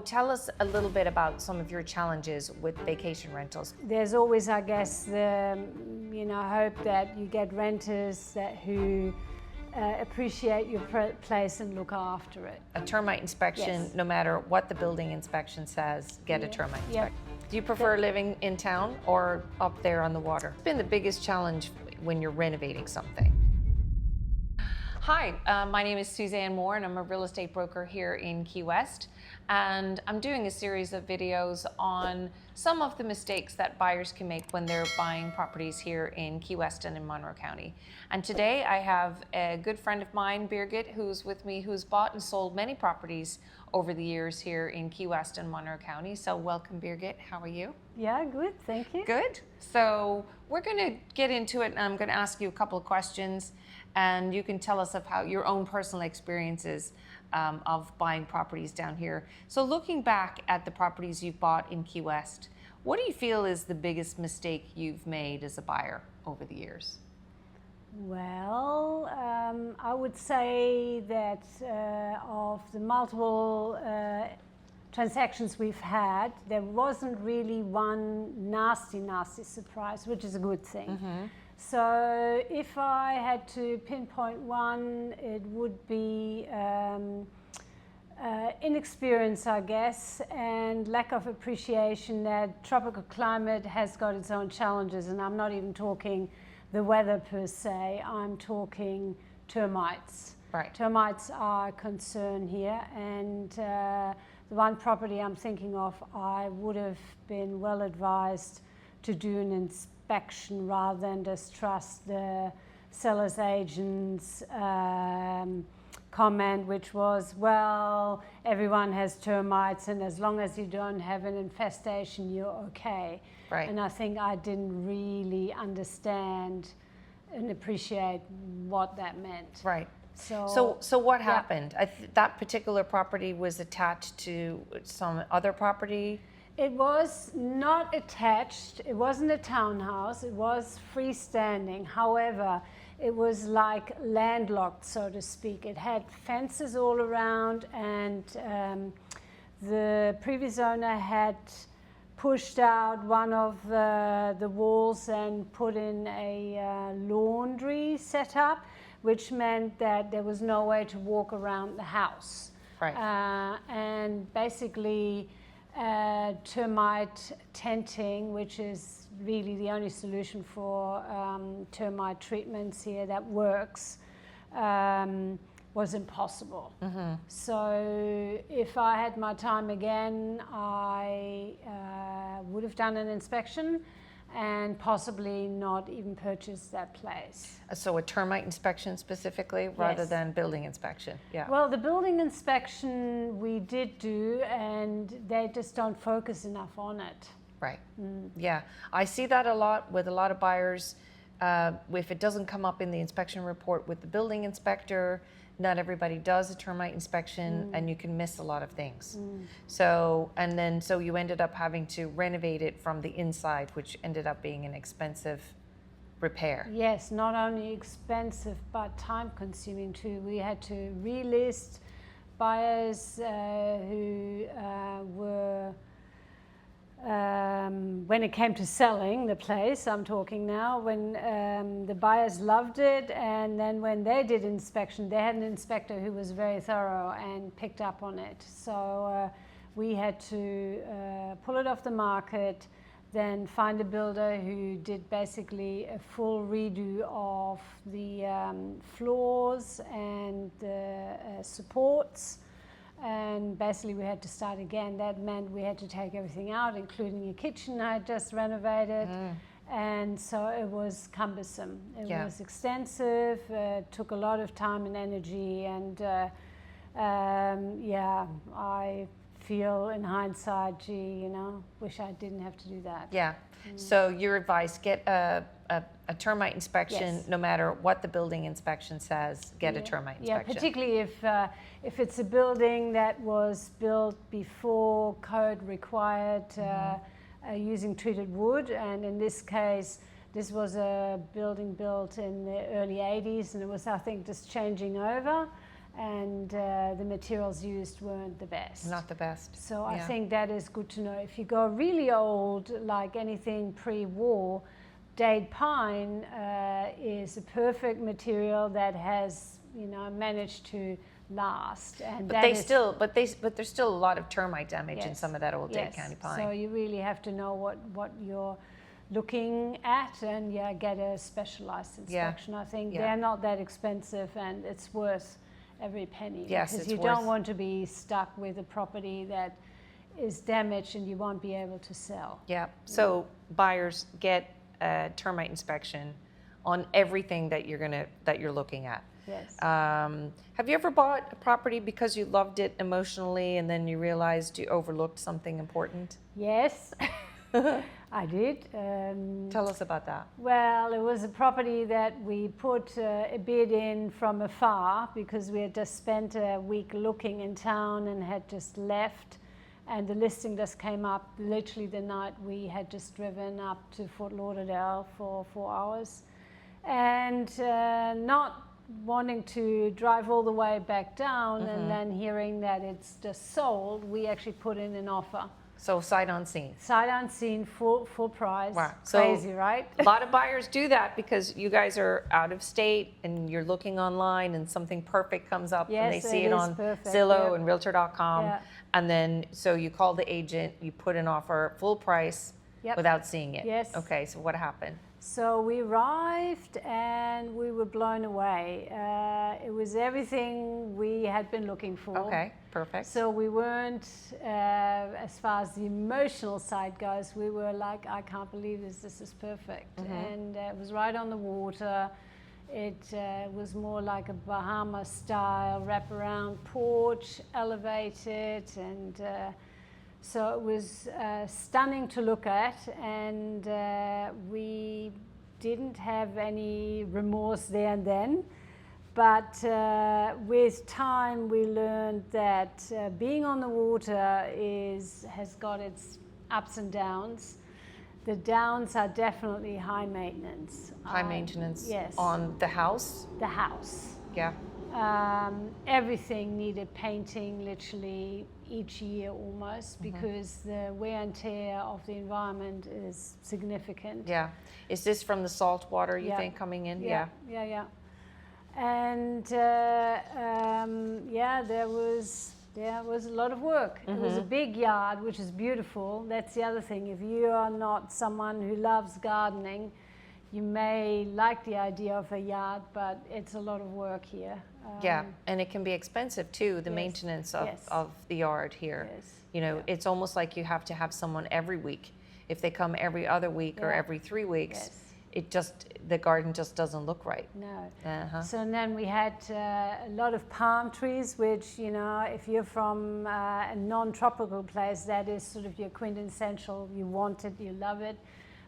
tell us a little bit about some of your challenges with vacation rentals. There's always, I guess, the hope that you get renters who appreciate your place and look after it. A termite inspection, Yes. no matter what the building inspection says, get a termite inspection. Do you prefer living in town or up there on the water? What's been the biggest challenge when you're renovating something? Hi, my name is Suzanne Moore and I'm a real estate broker here in Key West. And I'm doing a series of videos on some of the mistakes that buyers can make when they're buying properties here in Key West and in Monroe County. And today I have a good friend of mine, Birgit, who's with me, who's bought and sold many properties over the years here in Key West and Monroe County. So welcome, Birgit. How are you? Yeah, good, thank you. Good. So we're going to get into it and I'm going to ask you a couple of questions and you can tell us of how your own personal experiences of buying properties down here. So looking back at the properties you've bought in Key West, what do you feel is the biggest mistake you've made as a buyer over the years? Well, I would say that of the multiple transactions we've had, there wasn't really one nasty surprise, which is a good thing. Mm-hmm. So if I had to pinpoint one, it would be inexperience, I guess, and lack of appreciation that tropical climate has got its own challenges. And I'm not even talking the weather per se, I'm talking termites. Right. Termites are a concern here, and the one property I'm thinking of, I would have been well advised to do an inspection rather than just trust the seller's agent's comment, which was, well, everyone has termites and as long as you don't have an infestation, you're okay. Right. And I think I didn't really understand and appreciate what that meant. Right. So what happened? That particular property was attached to some other property? It was not attached, it wasn't a townhouse, it was freestanding. However, it was like landlocked, so to speak. It had fences all around and the previous owner had pushed out one of the walls and put in a laundry setup, which meant that there was no way to walk around the house. Right. And basically, termite tenting, which is really the only solution for termite treatments here that works, was impossible. Mm-hmm. So if I had my time again, I would have done an inspection and possibly not even purchased that place. So a termite inspection specifically, rather Yes. than building inspection? Yeah. Well, the building inspection we did do, and they just don't focus enough on it. Right. Yeah, I see that a lot with a lot of buyers. If it doesn't come up in the inspection report with the building inspector, not everybody does a termite inspection and you can miss a lot of things. So you ended up having to renovate it from the inside, which ended up being an expensive repair. Yes, not only expensive, but time consuming too. We had to relist buyers who were, when it came to selling the place, I'm talking now, when the buyers loved it, and then when they did inspection, they had an inspector who was very thorough and picked up on it. So we had to pull it off the market, then find a builder who did basically a full redo of the floors and the supports. And basically we had to start again. That meant we had to take everything out, including a kitchen I had just renovated. And so it was cumbersome. It was extensive, took a lot of time and energy. And I feel in hindsight, gee, wish I didn't have to do that. Yeah. So your advice, get a termite inspection. Yes. No matter what the building inspection says, get a termite inspection. Yeah, particularly if it's a building that was built before code required using treated wood, and in this case this was a building built in the early 80s and it was, I think, just changing over, and the materials used weren't the best. Not the best. So I Yeah. think that is good to know. If you go really old, like anything pre-war, Dade pine is a perfect material that has, managed to last. And But there's still a lot of termite damage in Yes. some of that old Dade Yes. County pine. So you really have to know what you're looking at, and get a specialized inspection. I think they're not that expensive, and it's worth every penny. Yes, because it's you worth- don't want to be stuck with a property that is damaged and you won't be able to sell. Yeah. So buyers get a termite inspection on everything that you're looking at. Yes. Have you ever bought a property because you loved it emotionally and then you realized you overlooked something important? Yes, I did. Tell us about that. Well, it was a property that we put a bid in from afar because we had just spent a week looking in town and had just left. And the listing just came up literally the night we had just driven up to Fort Lauderdale for 4 hours. And not wanting to drive all the way back down and then hearing that it's just sold, we actually put in an offer. So sight unseen. Sight unseen, full price. Wow. So Crazy, right? A lot of buyers do that because you guys are out of state and you're looking online and something perfect comes up and they Yes, see it it is on perfect, Zillow yep. and Realtor.com. Yeah. And then, so you call the agent, you put an offer, full price, Yep. without seeing it. Yes. Okay, so what happened? So we arrived and we were blown away. It was everything we had been looking for. Okay, perfect. So we weren't, as far as the emotional side goes, we were like, I can't believe this is perfect. And it was right on the water. It was more like a Bahama style wraparound porch, elevated, and so it was stunning to look at, and we didn't have any remorse there and then. But with time, we learned that being on the water has got its ups and downs. The downs are definitely high maintenance. High maintenance yes. on the house? The house. Yeah. Everything needed painting literally each year almost because the wear and tear of the environment is significant. Yeah. Is this from the salt water, you Yeah. think, coming in? Yeah. And there was a lot of work. It was a big yard, which is beautiful. That's the other thing. If you are not someone who loves gardening, you may like the idea of a yard, but it's a lot of work here. Yeah, and it can be expensive too, the Yes. maintenance of, Yes. of the yard here. Yes. You know, it's almost like you have to have someone every week. If they come every other week or Yeah. every 3 weeks, Yes. the garden just doesn't look right. No. Uh-huh. So then we had a lot of palm trees, which, if you're from a non-tropical place, that is sort of your quintessential. You want it, you love it.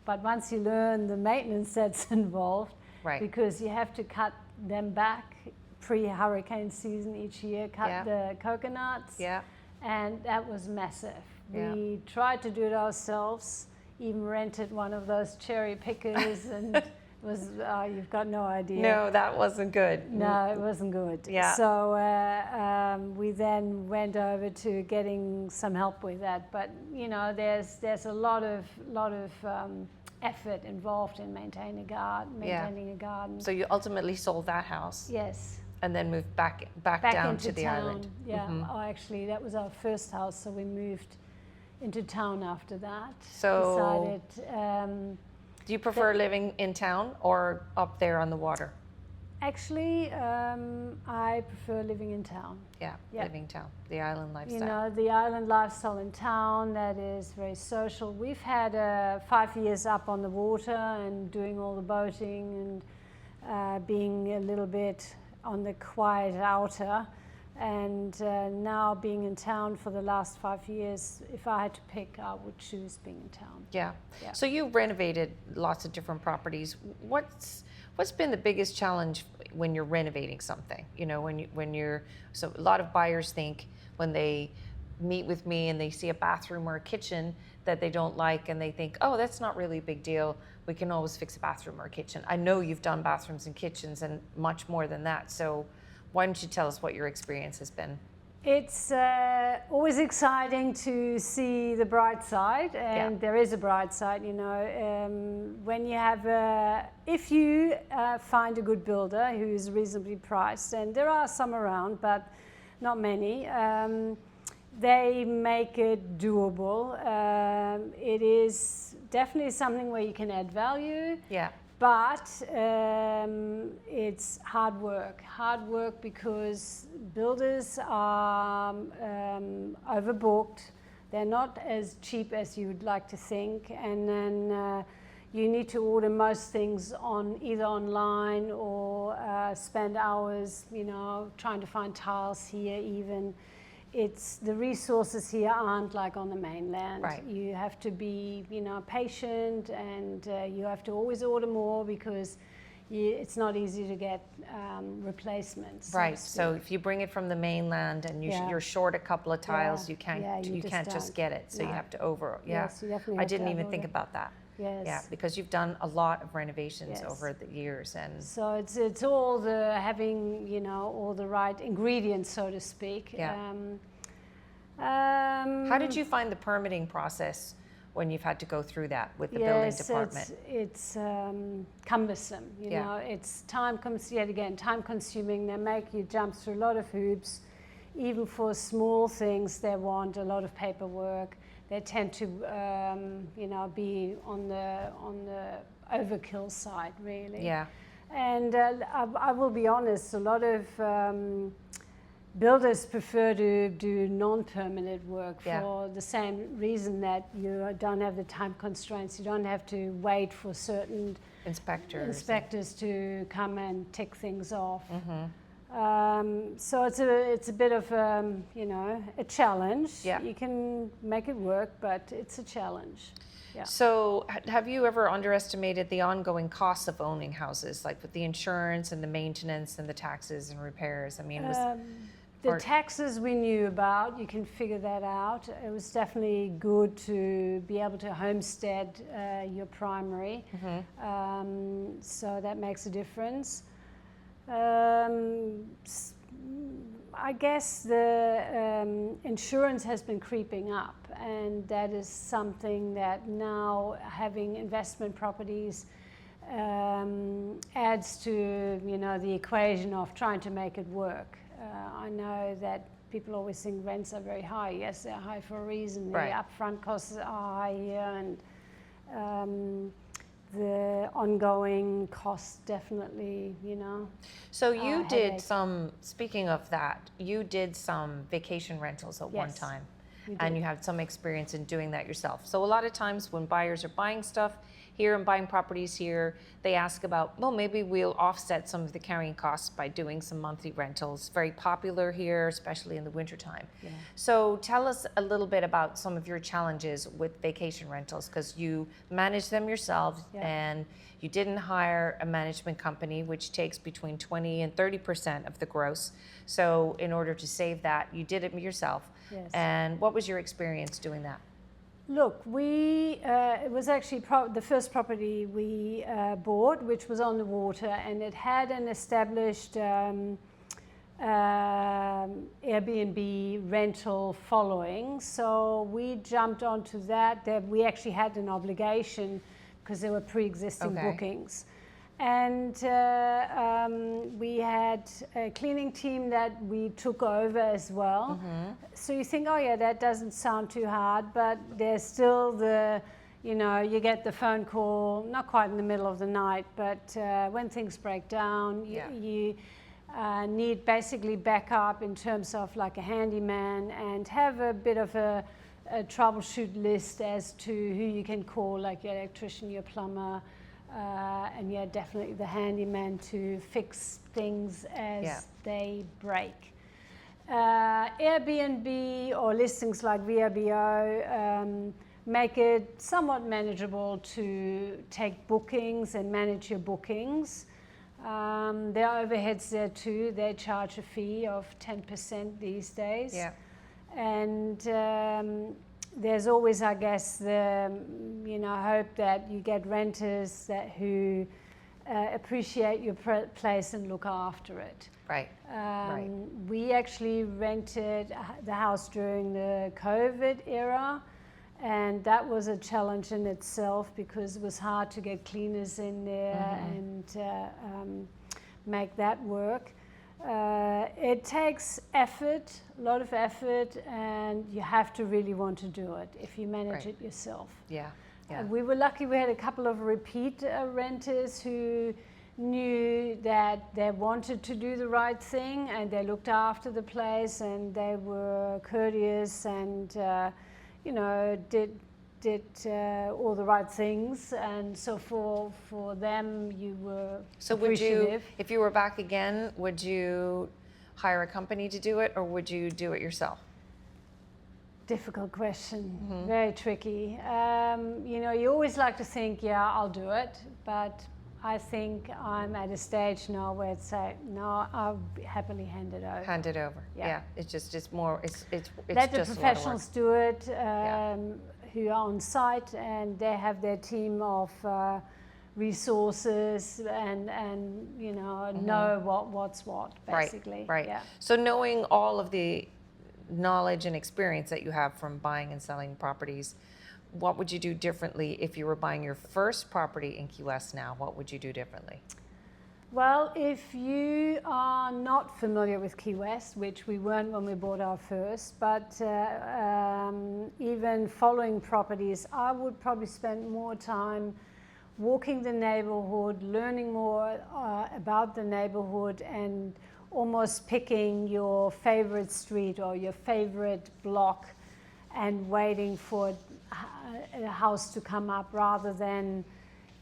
But once you learn the maintenance that's involved, Right. because you have to cut them back pre-hurricane season each year, cut Yeah. the coconuts, Yeah. and that was massive. Yeah. We tried to do it ourselves, even rented one of those cherry pickers, and it was, you've got no idea. No, that wasn't good. No, it wasn't good. Yeah. So we then went over to getting some help with that. But there's a lot of effort involved in maintaining a garden. So you ultimately sold that house Yes. and then moved back down into to the town. island. Yeah. Oh, actually, that was our first house, so we moved into town after that. So- Decided. Do you prefer living in town or up there on the water? Actually, I prefer living in town. Yeah, Yeah. living town, the island lifestyle. The island lifestyle in town, that is very social. We've had 5 years up on the water and doing all the boating and being a little bit on the quiet outer. And now being in town for the last 5 years, if I had to pick, I would choose being in town. Yeah. Yeah. So you renovated lots of different properties. What's been the biggest challenge when you're renovating something? So a lot of buyers think when they meet with me and they see a bathroom or a kitchen that they don't like and they think, oh, that's not really a big deal. We can always fix a bathroom or a kitchen. I know you've done bathrooms and kitchens and much more than that. So Why don't you tell us what your experience has been? It's always exciting to see the bright side, and there is a bright side, you know. When you have, if you find a good builder who is reasonably priced, and there are some around, but not many, they make it doable. It is definitely something where you can add value. Yeah. But it's hard work because builders are overbooked. They're not as cheap as you would like to think, and then you need to order most things on either online or spend hours, you know, trying to find tiles here even. It's the resources here aren't like on the mainland. Right. You have to be, you know, patient, and you have to always order more because it's not easy to get replacements. Right. So if you bring it from the mainland and you're short a couple of tiles, you can't just get it. So you have to Yes, you definitely I have to didn't even order. think about that. Yes. Yeah, because you've done a lot of renovations over the years, and so it's all the having, you know, all the right ingredients, so to speak. Yeah. How did you find the permitting process when you've had to go through that with the building department? It's cumbersome. You know, it's time consuming. They make you jump through a lot of hoops. Even for small things, they want a lot of paperwork. They tend to, you know, be on the overkill side, really. Yeah. And I will be honest, a lot of builders prefer to do non-permitted work for the same reason that you don't have the time constraints. You don't have to wait for certain inspectors to come and tick things off. So it's a bit of you know, a challenge. Yeah. You can make it work, but it's a challenge. Yeah. So have you ever underestimated the ongoing costs of owning houses, like with the insurance and the maintenance and the taxes and repairs? I mean, the taxes we knew about, you can figure that out. It was definitely good to be able to homestead your primary. So that makes a difference. I guess the insurance has been creeping up, and that is something that now having investment properties adds to, you know, the equation of trying to make it work. I know that people always think rents are very high. Yes, they're high for a reason. The upfront costs are high here, and the ongoing costs definitely, you know. So you did speaking of that, you did some vacation rentals at one time, and you had some experience in doing that yourself. So a lot of times when buyers are buying stuff here and buying properties here, they ask about, well, maybe we'll offset some of the carrying costs by doing some monthly rentals. Very popular here, especially in the wintertime. So tell us a little bit about some of your challenges with vacation rentals, because you manage them yourself and you didn't hire a management company, which takes between 20 and 30% of the gross. So in order to save that, you did it yourself. And what was your experience doing that? Look, it was actually the first property we bought, which was on the water, and it had an established Airbnb rental following. So we jumped onto that. We actually had an obligation because there were pre-existing bookings. And we had a cleaning team that we took over as well. So you think, oh yeah, that doesn't sound too hard, but there's still you know, you get the phone call, not quite in the middle of the night, but when things break down, you need basically backup in terms of like a handyman, and have a bit of a troubleshoot list as to who you can call, like your electrician, your plumber, and definitely the handyman to fix things as they break. Airbnb or listings like VRBO make it somewhat manageable to take bookings and manage your bookings. There are overheads there too. They charge a fee of 10% these days. And there's always, I guess, the hope that you get renters who appreciate your place and look after it. Right. Right. We actually rented the house during the COVID era, and that was a challenge in itself because it was hard to get cleaners in there and make that work. It takes effort, a lot of effort, and you have to really want to do it if you manage it yourself. Yeah. Yeah. We were lucky we had a couple of repeat renters who knew that they wanted to do the right thing and they looked after the place and they were courteous and did all the right things, and so for them you were appreciative. Would you, if you were back again, would you hire a company to do it or would you do it yourself? Difficult question, very tricky. You always like to think, yeah, I'll do it, but I think I'm at a stage now where it's like, no, I'll happily hand it over. Hand it over. Yeah. It's just more. It's let the just professionals do it, who are on site, and they have their team of resources and know what's what basically. Right. Yeah. So knowing all of the knowledge and experience that you have from buying and selling properties, what would you do differently if you were buying your first property in Key West now? What would you do differently? Well, if you are not familiar with Key West, which we weren't when we bought our first, but even following properties, I would probably spend more time walking the neighborhood, learning more about the neighborhood, and almost picking your favorite street or your favorite block and waiting for a house to come up rather than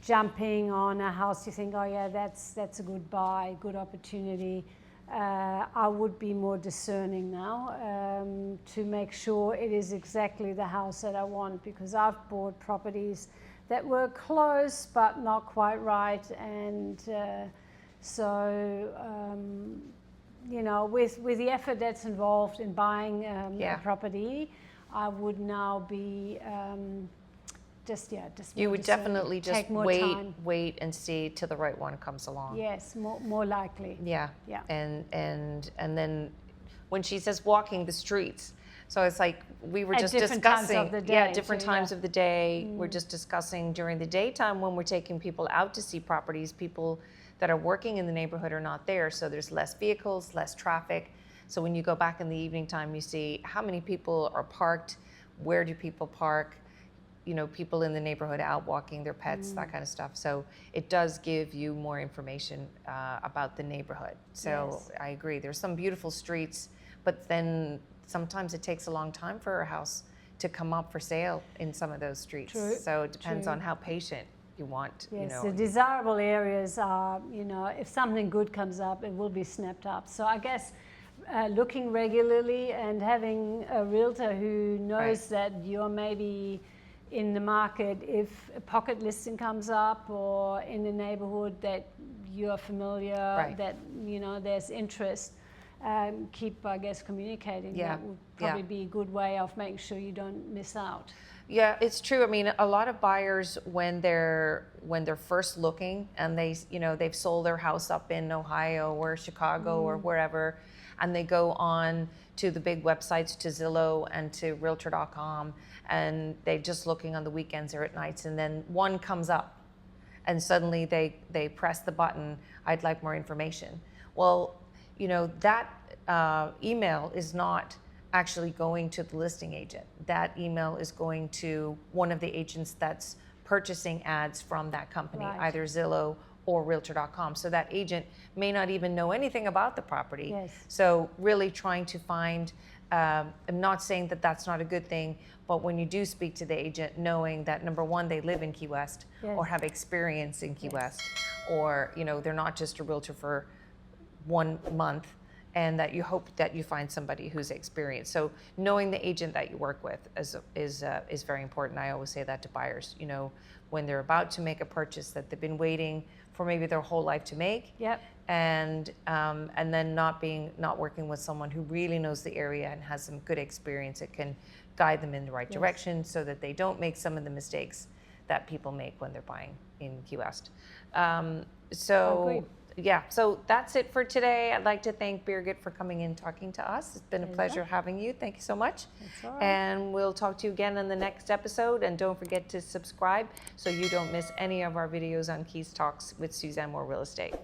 jumping on a house you think, oh yeah, that's a good buy, good opportunity. I would be more discerning now to make sure it is exactly the house that I want, because I've bought properties that were close but not quite right, and with the effort that's involved in buying a property, I would now be just you would definitely just time. wait and see till the right one comes along. Yes, more likely. Yeah. And then when she says walking the streets, so it's like we were just discussing different times of the day. We're just discussing during the daytime when we're taking people out to see properties, people that are working in the neighborhood are not there, so there's less vehicles, less traffic. So when you go back in the evening time, you see how many people are parked, where do people park, people in the neighborhood out walking their pets, that kind of stuff. So it does give you more information about the neighborhood. So I agree, there's some beautiful streets, but then sometimes it takes a long time for a house to come up for sale in some of those streets. True. So it depends on how patient you want. Yes, the desirable areas are, if something good comes up, it will be snapped up. So I guess looking regularly and having a realtor who knows that you're maybe in the market if a pocket listing comes up, or in the neighborhood that you're familiar, that there's interest. Keep, I guess, communicating. Yeah. That would probably be a good way of making sure you don't miss out. Yeah, it's true. I mean, a lot of buyers when they're first looking and they've sold their house up in Ohio or Chicago or wherever, and they go on to the big websites, to Zillow and to Realtor.com, and they're just looking on the weekends or at nights, and then one comes up, and suddenly they press the button, I'd like more information. Well, that email is not actually going to the listing agent. That email is going to one of the agents that's purchasing ads from that company, either Zillow or Realtor.com. So that agent may not even know anything about the property. Yes. So really trying to find, I'm not saying that that's not a good thing, but when you do speak to the agent, knowing that number one, they live in Key West or have experience in Key West, or they're not just a realtor for 1 month, and that you hope that you find somebody who's experienced. So knowing the agent that you work with is very important. I always say that to buyers, when they're about to make a purchase that they've been waiting for maybe their whole life to make. Yep. And then not working with someone who really knows the area and has some good experience that can guide them in the right direction, so that they don't make some of the mistakes that people make when they're buying in Key West. So, agree. yeah, so that's it for today. I'd like to thank Birgit for coming in talking to us. It's been a pleasure having you. Thank you so much. That's all right. And we'll talk to you again in the next episode. And don't forget to subscribe so you don't miss any of our videos on Keys Talks with Suzanne Moore Real Estate.